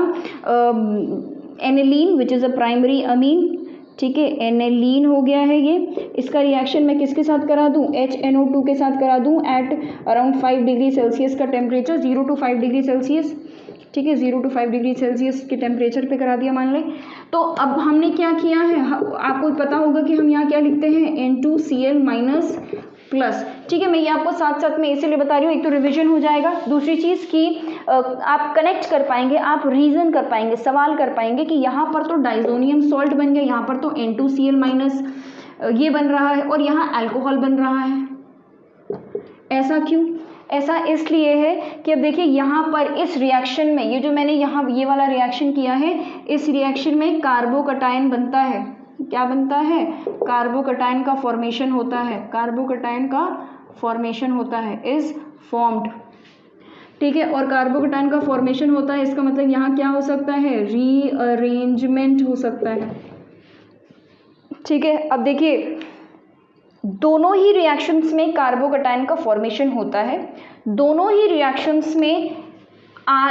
Speaker 1: aniline which is a primary amine, ठीक है। एनिलीन हो गया है ये। इसका रिएक्शन मैं किसके साथ करा दूं? HNO2 के साथ करा दूं एट अराउंड 5 डिग्री सेल्सियस का टेम्परेचर, 0 to 5 डिग्री सेल्सियस, ठीक है। 0 to 5 डिग्री सेल्सियस के टेम्परेचर पे करा दिया मान लें। तो अब हमने क्या किया है, आपको पता होगा कि हम यहाँ क्या लिखते हैं? N2Cl माइनस प्लस, ठीक है। मैं ये आपको साथ साथ में इसीलिए बता रही हूँ, एक तो रिविजन हो जाएगा, दूसरी चीज़ कि आप कनेक्ट कर पाएंगे, आप रीज़न कर पाएंगे, सवाल कर पाएंगे कि यहाँ पर तो डाइजोनियम सॉल्ट बन गया, यहाँ पर तो N2Cl माइनस ये बन रहा है और यहाँ अल्कोहल बन रहा है। ऐसा क्यों? ऐसा इसलिए है कि अब देखिए यहाँ पर इस रिएक्शन में, ये जो मैंने यहाँ ये वाला रिएक्शन किया है, इस रिएक्शन में कार्बोकटायन बनता है। क्या बनता है? कार्बोकटायन का फॉर्मेशन होता है, कार्बोकटायन का फॉर्मेशन होता है, इज फॉर्म्ड, ठीक है। और कार्बोकटायन का फॉर्मेशन होता है, इसका मतलब यहाँ क्या हो सकता है? रीअरेंजमेंट हो सकता है, ठीक है। अब देखिए दोनों ही रिएक्शंस में कार्बोकटायन का फॉर्मेशन होता है, दोनों ही रिएक्शंस में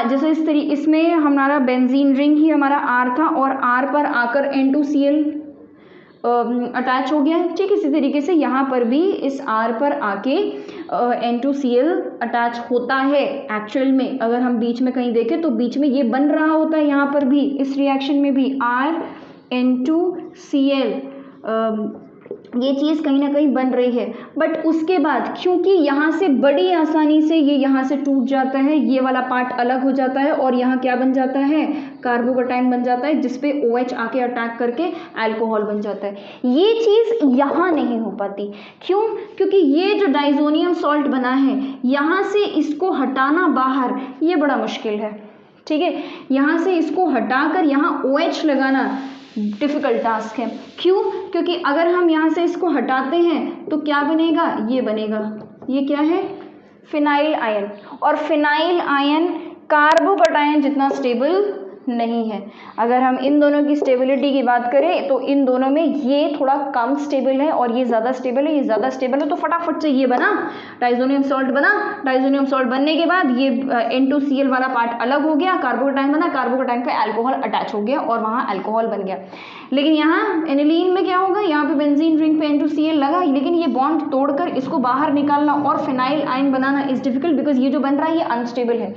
Speaker 1: जैसे इसमें हमारा बेंजीन रिंग ही हमारा R था और R पर आकर N2Cl अटैच हो गया, ठीक। इसी तरीके से यहाँ पर भी इस R पर आके N2Cl अटैच होता है एक्चुअल में। अगर हम बीच में कहीं देखें तो बीच में ये बन रहा होता है, यहाँ पर भी इस रिएक्शन में भी RN2Cl ये चीज़ कहीं ना कहीं बन रही है। बट उसके बाद क्योंकि यहाँ से बड़ी आसानी से ये यहाँ से टूट जाता है, ये वाला पार्ट अलग हो जाता है और यहाँ क्या बन जाता है, कार्बोकैटायन बन जाता है, जिसपे OH आके अटैक करके अल्कोहल बन जाता है। ये चीज़ यहाँ नहीं हो पाती। क्यों? क्योंकि ये जो डाइजोनियम सॉल्ट बना है, यहाँ से इसको हटाना बाहर ये बड़ा मुश्किल है। ठीक है, यहाँ से इसको हटाकर यहाँ OH लगाना डिफ़िकल्ट टास्क है। क्यों? क्योंकि अगर हम यहाँ से इसको हटाते हैं तो क्या बनेगा, ये बनेगा, ये क्या है, फिनाइल आयन। और फिनाइल आयन कार्बोकैटायन जितना स्टेबल नहीं है। अगर हम इन दोनों की स्टेबिलिटी की बात करें तो इन दोनों में ये थोड़ा कम स्टेबल है और ये ज़्यादा स्टेबल है, ये ज़्यादा स्टेबल है। तो फटाफट से ये बना, डाइजोनियम सॉल्ट बना। डाइजोनियम सॉल्ट बनने के बाद ये N2Cl वाला पार्ट अलग हो गया, कार्बोकैटायन बना, कार्बोकैटायन पे अल्कोहल अटैच हो गया और वहाँ अल्कोहल बन गया। लेकिन यहाँ एनिलीन में क्या होगा, यहाँ पे बेंजीन रिंग पे N2Cl लगा, लेकिन ये बॉन्ड तोड़कर इसको बाहर निकालना और phenyl ion banana is difficult, because ये जो बन रहा है ये अनस्टेबल है।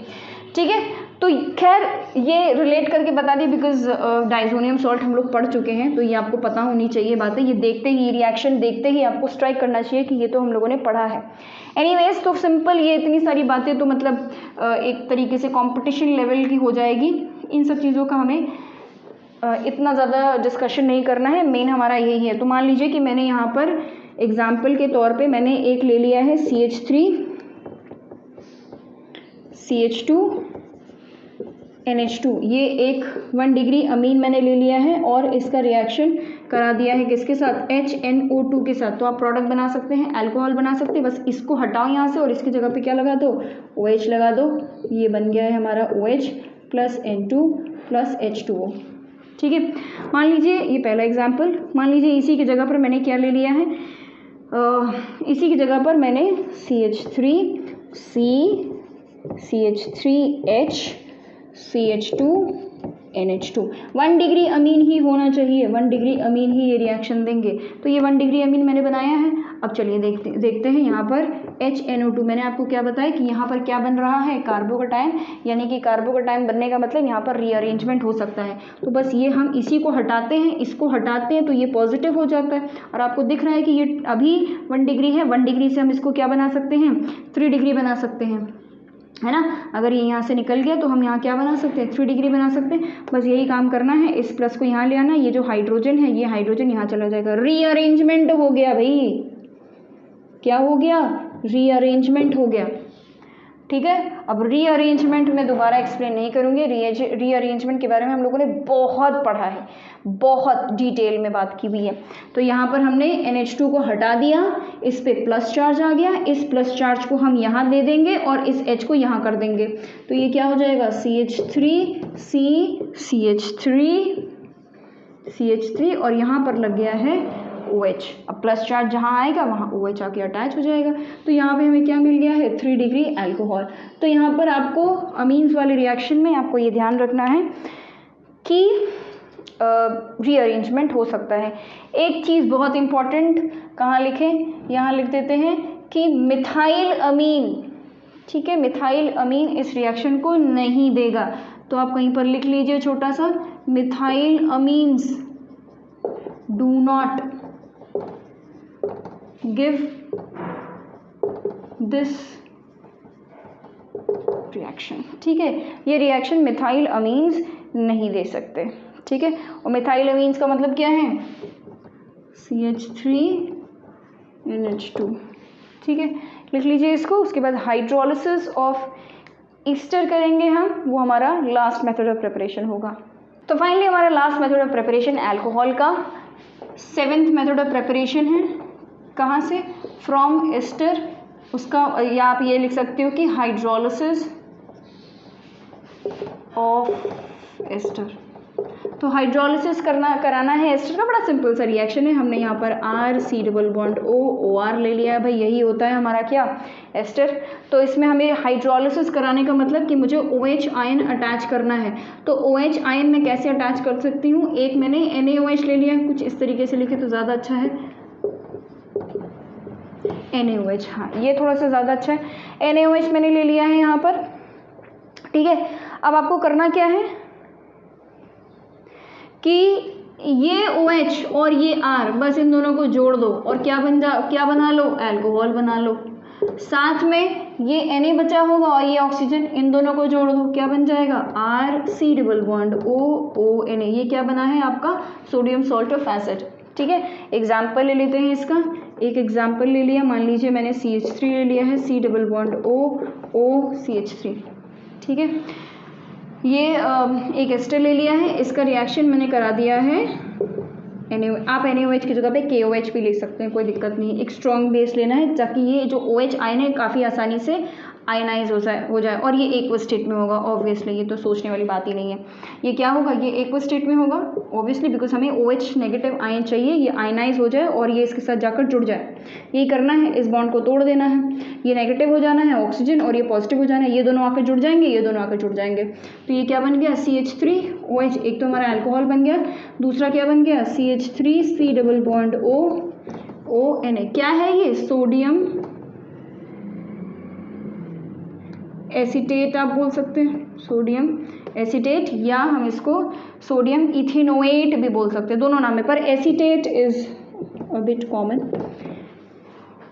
Speaker 1: ठीक है, तो खैर ये रिलेट करके बता दी, बिकॉज डाइजोनियम सॉल्ट हम लोग पढ़ चुके हैं, तो ये आपको पता होनी चाहिए बातें। ये देखते ही, रिएक्शन देखते ही आपको स्ट्राइक करना चाहिए कि ये तो हम लोगों ने पढ़ा है। एनीवेज, तो सिंपल ये इतनी सारी बातें तो मतलब एक तरीके से कंपटीशन लेवल की हो जाएगी। इन सब चीज़ों का हमें इतना ज़्यादा डिस्कशन नहीं करना है, मेन हमारा यही है। तो मान लीजिए कि मैंने यहाँ पर एग्जाम्पल के तौर पे मैंने एक ले लिया है CH3 CH2 NH2, ये एक 1 डिग्री अमीन मैंने ले लिया है और इसका रिएक्शन करा दिया है किसके साथ, HNO2 के साथ। तो आप प्रोडक्ट बना सकते हैं, अल्कोहल बना सकते हैं। बस इसको हटाओ यहाँ से और इसकी जगह पे क्या लगा दो, OH लगा दो। ये बन गया है हमारा OH plus N2 plus H2O। ठीक है, मान लीजिए ये पहला एग्जाम्पल। मान लीजिए इसी की जगह पर मैंने क्या ले लिया है, इसी की जगह पर मैंने CH3C CH3H CH2 NH2 1 degree amine ही होना चाहिए, 1 डिग्री अमीन ही ये रिएक्शन देंगे। तो ये 1 डिग्री अमीन मैंने बनाया है। अब चलिए देखते हैं यहाँ पर HNO2। मैंने आपको क्या बताया कि यहाँ पर क्या बन रहा है, कार्बोकैटायन, यानी कि कार्बोकैटायन बनने का मतलब यहाँ पर रीअरेंजमेंट हो सकता है। तो बस ये हम इसी को हटाते हैं, इसको हटाते हैं तो ये पॉजिटिव हो जाता है। और आपको दिख रहा है कि ये अभी 1 डिग्री है, 1 डिग्री से हम इसको क्या बना सकते हैं, 3 डिग्री बना सकते हैं, है ना। अगर ये यहाँ से निकल गया तो हम यहाँ क्या बना सकते हैं, 3 डिग्री बना सकते हैं। बस यही काम करना है, इस प्लस को यहाँ ले आना, ये जो हाइड्रोजन है ये हाइड्रोजन यहाँ चला जाएगा। रीअरेंजमेंट हो गया भाई, क्या हो गया, रीअरेंजमेंट हो गया। ठीक है, अब रीअरेंजमेंट में दोबारा एक्सप्लेन नहीं करूँगी। रीअरेंजमेंट के बारे में हम लोगों ने बहुत पढ़ा है, बहुत डिटेल में बात की हुई है। तो यहाँ पर हमने NH2 को हटा दिया, इस पे प्लस चार्ज आ गया, इस प्लस चार्ज को हम यहाँ दे देंगे और इस H को यहाँ कर देंगे। तो ये क्या हो जाएगा, CH3 और यहाँ पर लग गया है OH। अब प्लस चार्ज जहाँ आएगा वहाँ OH आके अटैच हो जाएगा। तो यहाँ पे हमें क्या मिल गया है, 3 डिग्री अल्कोहल। तो यहाँ पर आपको अमीन्स वाले रिएक्शन में आपको ये ध्यान रखना है कि रीअरेंजमेंट हो सकता है। एक चीज़ बहुत इम्पॉर्टेंट, कहाँ लिखें, यहाँ लिख देते हैं कि मिथाइल अमीन, ठीक है, मिथाइल अमीन इस रिएक्शन को नहीं देगा। तो आप कहीं पर लिख लीजिए छोटा सा, methyl amines do not give this reaction. ठीक है, ये रिएक्शन मिथाइल अमीन्स नहीं दे सकते। ठीक है, और मिथाइल अमीन्स का मतलब क्या है, CH3NH2। ठीक है, लिख लीजिए इसको। उसके बाद हाइड्रोलिसिस ऑफ ईस्टर करेंगे हम, वो हमारा लास्ट मेथड ऑफ प्रिपरेशन होगा। तो फाइनली हमारा last method of preparation alcohol का 7th मेथड ऑफ प्रिपरेशन है। कहाँ से, फ्रॉम एस्टर। उसका या आप ये लिख सकते हो कि हाइड्रोलिसिस ऑफ एस्टर। तो हाइड्रोलिसिस कराना है एस्टर का, बड़ा सिंपल सा रिएक्शन है। हमने यहाँ पर R≡COOR ले लिया है भाई, यही होता है हमारा क्या, एस्टर। तो इसमें हमें हाइड्रोलिसिस कराने का मतलब कि मुझे OH आयन अटैच करना है। तो OH आयन मैं कैसे अटैच कर सकती हूँ, एक मैंने NaOH ले लिया है, कुछ इस तरीके से लिखे तो ज़्यादा अच्छा है। NaOH, हाँ ये थोड़ा सा ज़्यादा अच्छा है। NaOH मैंने ले लिया है यहाँ पर, ठीक है। अब आपको करना क्या है कि ये OH और ये R, बस इन दोनों को जोड़ दो और क्या बना लो, अल्कोहल बना लो। साथ में ये Na बचा होगा और ये ऑक्सीजन, इन दोनों को जोड़ दो, क्या बन जाएगा, RC डबल बॉन्ड OONA। ये क्या बना है आपका, सोडियम सॉल्ट ऑफ एसिड, ठीक है। एग्जाम्पल ले लेते हैं इसका, एक एग्जाम्पल ले लिया, मान लीजिए मैंने CH3 ले लिया है, C डबल बॉन्ड OCH3, ठीक है। ये एक एस्टर ले लिया है, इसका रिएक्शन मैंने करा दिया है आप NaOH की जगह पे KOH भी ले सकते हैं, कोई दिक्कत नहीं। एक स्ट्रॉन्ग बेस लेना है ताकि ये जो OH आयन है काफ़ी आसानी से आयनाइज हो जाए और ये एक्वस स्टेट में होगा। ऑब्वियसली ये तो सोचने वाली बात ही नहीं है। ये क्या होगा, ये एक्वस स्टेट में होगा ऑब्वियसली, बिकॉज हमें OH नेगेटिव आयन चाहिए, ये आयनाइज हो जाए और ये इसके साथ जाकर जुड़ जाए। यही करना है, इस बॉन्ड को तोड़ देना है, ये नेगेटिव हो जाना है ऑक्सीजन और ये पॉजिटिव हो जाना है, ये दोनों आकर जुड़ जाएंगे, ये दोनों आकर जुड़ जाएंगे। तो ये क्या बन गया, CH3OH, एक तो हमारा अल्कोहल बन गया, दूसरा क्या बन गया, CH3C डबल बॉन्ड ONA। क्या है ये, सोडियम एसीटेट आप बोल सकते हैं, सोडियम एसीटेट, या हम इसको सोडियम इथेनोएट भी बोल सकते हैं, दोनों नाम है, पर acetate is a bit common,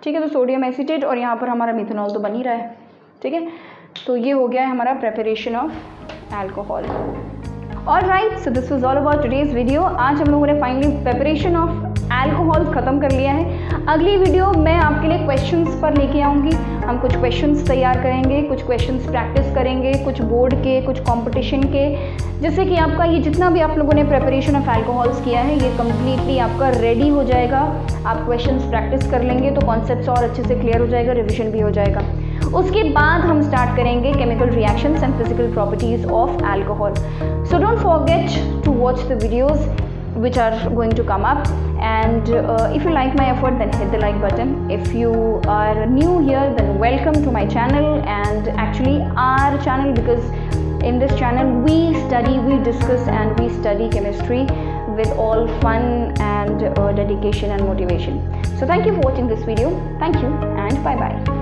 Speaker 1: ठीक है। तो सोडियम एसीटेट और यहाँ पर हमारा मिथेनॉल तो बन ही रहा है, ठीक है। तो ये हो गया है हमारा preparation of alcohol. Alright, so this was all about today's video. आज हम लोगों ने फाइनली प्रेपरेशन ऑफ अल्कोहल ख़त्म कर लिया है। अगली वीडियो मैं आपके लिए क्वेश्चंस पर लेके आऊँगी। हम कुछ क्वेश्चंस तैयार करेंगे, कुछ क्वेश्चंस प्रैक्टिस करेंगे, कुछ बोर्ड के, कुछ कंपटीशन के, जिससे कि आपका ये जितना भी आप लोगों ने प्रेपरेशन ऑफ अल्कोहल्स किया है ये कम्प्लीटली आपका रेडी हो जाएगा। आप क्वेश्चंस प्रैक्टिस कर लेंगे तो कॉन्सेप्ट्स और अच्छे से क्लियर हो जाएगा, रिविजन भी हो जाएगा। उसके बाद हम स्टार्ट करेंगे chemical reactions and physical properties of alcohol. So don't forget to watch the videos which are going to come up, and if you like my effort then hit the like button. If you are new here then welcome to my channel, and actually our channel, because in this channel we study, we discuss and we study chemistry with all fun and dedication and motivation. So thank you for watching this video. Thank you and bye bye.